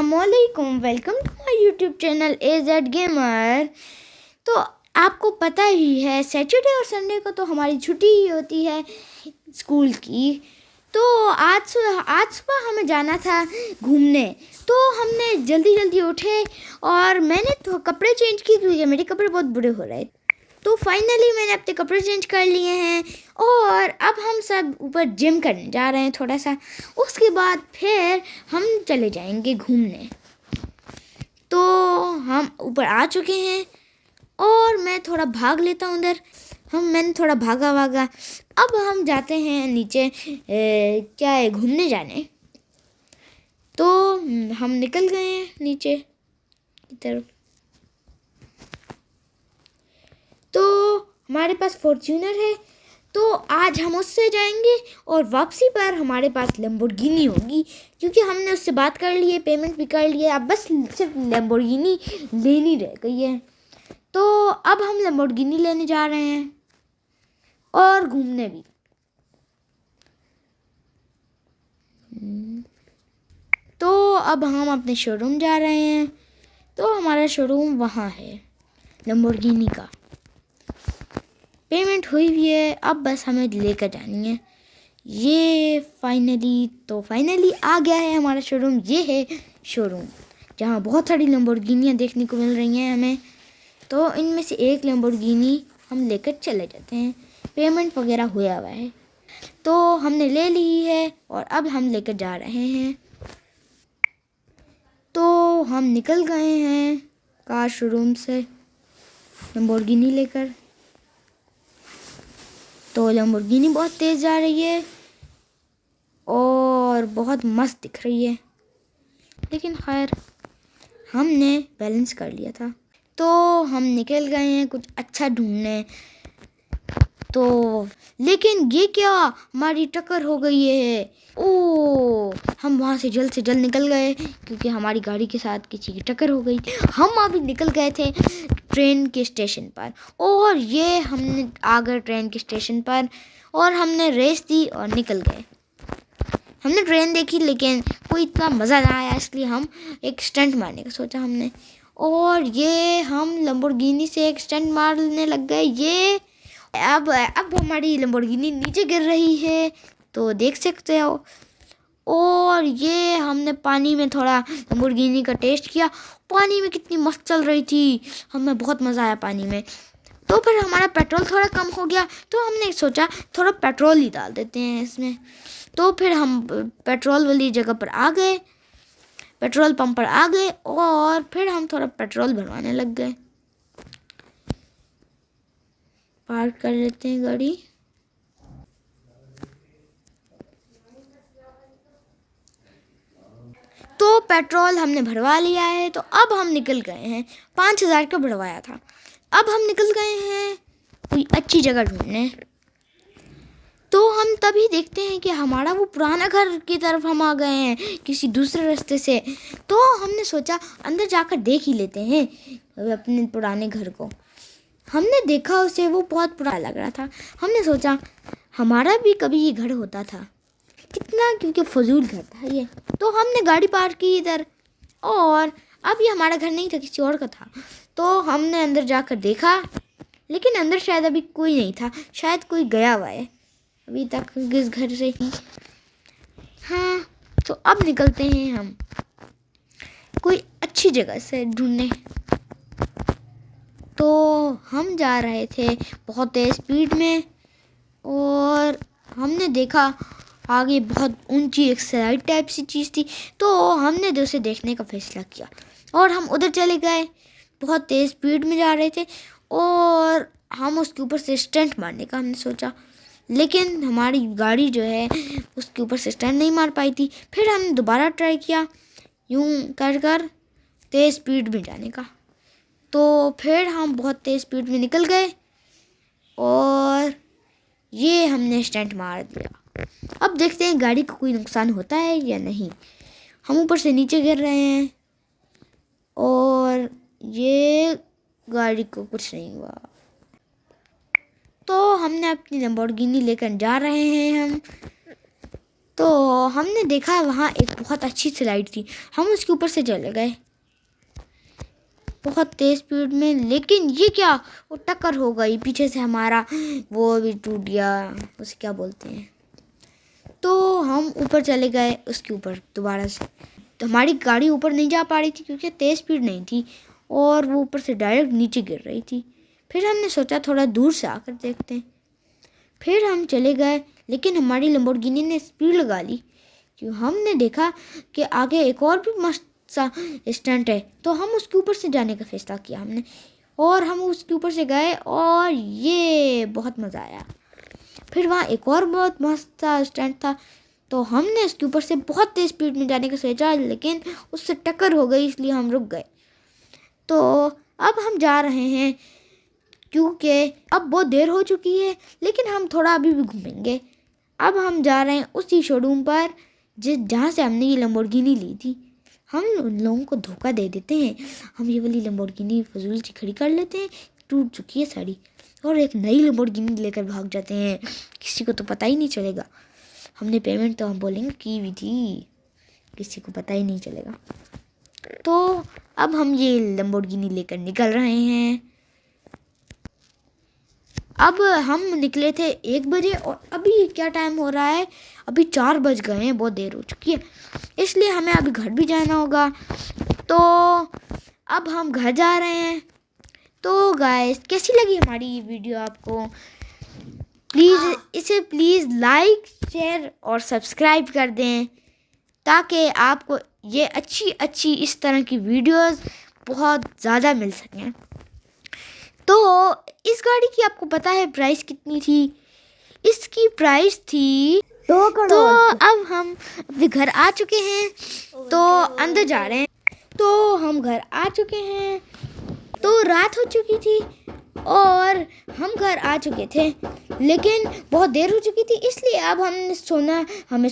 अस्सलामुअलैकुम, welcome to my YouTube channel AZ gamer. तो आपको पता ही है सैटरडे और संडे को तो हमारी छुट्टी ही होती है स्कूल की। तो आज सुबह हमें जाना था घूमने, तो हमने जल्दी जल्दी उठे और मैंने तो कपड़े चेंज किए क्योंकि मेरे कपड़े बहुत बुरे हो रहे। तो फाइनली मैंने अपने कपड़े चेंज कर लिए हैं और अब हम सब ऊपर जिम करने जा रहे हैं थोड़ा सा। उसके बाद फिर हम चले जाएंगे घूमने। तो हम ऊपर आ चुके हैं और मैं थोड़ा भाग लेता हूँ उधर। मैंने थोड़ा भागा। अब हम जाते हैं नीचे क्या है घूमने जाने। तो हम निकल गए हैं नीचे की तरफ। तो हमारे पास फॉर्च्यूनर है, तो आज हम उससे जाएंगे और वापसी पर हमारे पास लैम्बोर्गिनी होगी क्योंकि हमने उससे बात कर ली है, पेमेंट भी कर ली है। अब बस सिर्फ लैम्बोर्गिनी लेनी रह गई है। तो अब हम लैम्बोर्गिनी लेने जा रहे हैं और घूमने भी। तो अब हम अपने शोरूम जा रहे हैं। तो हमारा शोरूम वहाँ है लैम्बोर्गिनी का। पेमेंट हुई भी है, अब बस हमें लेकर जानी है। ये फाइनली आ गया है हमारा शोरूम। ये है शोरूम जहाँ बहुत सारी लैम्बोर्गिनियाँ देखने को मिल रही हैं हमें। तो इनमें से एक लैम्बोर्गिनी हम लेकर चले जाते हैं। पेमेंट वगैरह हुआ है तो हमने ले ली है और अब हम लेकर जा रहे हैं। तो हम निकल गए हैं कार शोरूम से लैम्बोर्गिनी लेकर। तो लैम्बोर्गिनी बहुत तेज़ जा रही है और बहुत मस्त दिख रही है, लेकिन खैर हमने बैलेंस कर लिया था। तो हम निकल गए हैं कुछ अच्छा ढूंढने। तो लेकिन ये क्या, हमारी टक्कर हो गई है। हम वहाँ से जल्द निकल गए क्योंकि हमारी गाड़ी के साथ किसी की टक्कर हो गई। हम अभी निकल गए थे ट्रेन के स्टेशन पर और ये हमने आ गए ट्रेन के स्टेशन पर और हमने रेस दी और निकल गए। हमने ट्रेन देखी लेकिन कोई इतना मज़ा ना आया, इसलिए हम एक स्टंट मारने का सोचा हमने। और ये हम लैम्बोर्गिनी से एक स्टंट मारने लग गए। ये अब हमारी लैम्बोर्गिनी नीचे गिर रही है, तो देख सकते हो। और ये हमने पानी में थोड़ा लैम्बोर्गिनी का टेस्ट किया। पानी में कितनी मस्त चल रही थी, हमें बहुत मज़ा आया पानी में। तो फिर हमारा पेट्रोल थोड़ा कम हो गया, तो हमने सोचा थोड़ा पेट्रोल ही डाल देते हैं इसमें। तो फिर हम पेट्रोल वाली जगह पर आ गए, पेट्रोल पंप पर आ गए और फिर हम थोड़ा पेट्रोल भरवाने लग गए। पार्क कर लेते हैं गाड़ी। तो पेट्रोल हमने भरवा लिया है, तो अब हम निकल गए हैं। 5,000 का भरवाया था। अब हम निकल गए हैं कोई अच्छी जगह ढूंढने। तो हम तभी देखते हैं कि हमारा वो पुराना घर की तरफ हम आ गए हैं किसी दूसरे रास्ते से। तो हमने सोचा अंदर जाकर देख ही लेते हैं अपने पुराने घर को। हमने देखा उसे, वो बहुत पुराना लग रहा था। हमने सोचा हमारा भी कभी ये घर होता था कितना, क्योंकि फजूल घर था ये। तो हमने गाड़ी पार्क की इधर और अब ये हमारा घर नहीं था, किसी और का था। तो हमने अंदर जाकर देखा, लेकिन अंदर शायद अभी कोई नहीं था, शायद कोई गया हुआ है अभी तक इस घर से ही। हाँ, तो अब निकलते हैं हम कोई अच्छी जगह से ढूंढने। तो हम जा रहे थे बहुत तेज़ स्पीड में और हमने देखा आगे बहुत ऊंची एक स्लाइड टाइप सी चीज़ थी। तो हमने उसे देखने का फैसला किया और हम उधर चले गए। बहुत तेज़ स्पीड में जा रहे थे और हम उसके ऊपर से स्टंट मारने का हमने सोचा, लेकिन हमारी गाड़ी जो है उसके ऊपर से स्टंट नहीं मार पाई थी। फिर हमने दोबारा ट्राई किया यूं कर तेज़ स्पीड में जाने का। तो फिर हम बहुत तेज़ स्पीड में निकल गए और ये हमने स्टंट मार दिया। अब देखते हैं गाड़ी को कोई नुकसान होता है या नहीं। हम ऊपर से नीचे गिर रहे हैं और ये गाड़ी को कुछ नहीं हुआ। तो हमने अपनी लैम्बोर्गिनी लेकर जा रहे हैं हम। तो हमने देखा वहाँ एक बहुत अच्छी स्लाइड थी, हम उसके ऊपर से चले गए बहुत तेज़ स्पीड में। लेकिन ये क्या, वो टक्कर हो गई पीछे से, हमारा वो भी टूट गया, उसे क्या बोलते हैं। तो हम ऊपर चले गए उसके ऊपर दोबारा से। तो हमारी गाड़ी ऊपर नहीं जा पा रही थी क्योंकि तेज़ स्पीड नहीं थी और वो ऊपर से डायरेक्ट नीचे गिर रही थी। फिर हमने सोचा थोड़ा दूर से आकर देखते हैं। फिर हम चले गए, लेकिन हमारी लैम्बोर्गिनी ने स्पीड लगा ली क्यों हमने देखा कि आगे एक और भी मस्त सा स्टंट है। तो हम उसके ऊपर से जाने का फैसला किया हमने, और हम उसके ऊपर से गए और ये बहुत मज़ा आया। फिर वहाँ एक और बहुत मस्त सा स्टंट था, तो हमने उसके ऊपर से बहुत तेज़ स्पीड में जाने का सोचा, लेकिन उससे टक्कर हो गई इसलिए हम रुक गए। तो अब हम जा रहे हैं क्योंकि अब बहुत देर हो चुकी है, लेकिन हम थोड़ा अभी भी घूमेंगे। अब हम जा रहे हैं उसी शोरूम पर जहाँ से हमने ये लैम्बोर्गिनी ली थी। हम उन लोगों को धोखा दे देते हैं, हम ये वाली लैम्बोर्गिनी फजूल से खड़ी कर लेते हैं, टूट चुकी है साड़ी, और एक नई लैम्बोर्गिनी लेकर भाग जाते हैं। किसी को तो पता ही नहीं चलेगा। हमने पेमेंट तो हम बोलेंगे की हुई थी, किसी को पता ही नहीं चलेगा। तो अब हम ये लैम्बोर्गिनी लेकर निकल रहे हैं। अब हम निकले थे 1 बजे और अभी क्या टाइम हो रहा है, अभी 4 बज गए हैं, बहुत देर हो चुकी है, इसलिए हमें अभी घर भी जाना होगा। तो अब हम घर जा रहे हैं। तो गाइस, कैसी लगी हमारी ये वीडियो आपको? प्लीज़ लाइक, शेयर और सब्सक्राइब कर दें ताकि आपको ये अच्छी इस तरह की वीडियोस बहुत ज़्यादा मिल सकें। तो इस गाड़ी की आपको पता है प्राइस कितनी थी? इसकी प्राइस थी 2 करोड़। तो अब हम अपने घर आ चुके हैं, तो अंदर जा रहे हैं। तो हम घर आ चुके हैं, तो रात हो चुकी थी और हम घर आ चुके थे, लेकिन बहुत देर हो चुकी थी, इसलिए अब हमें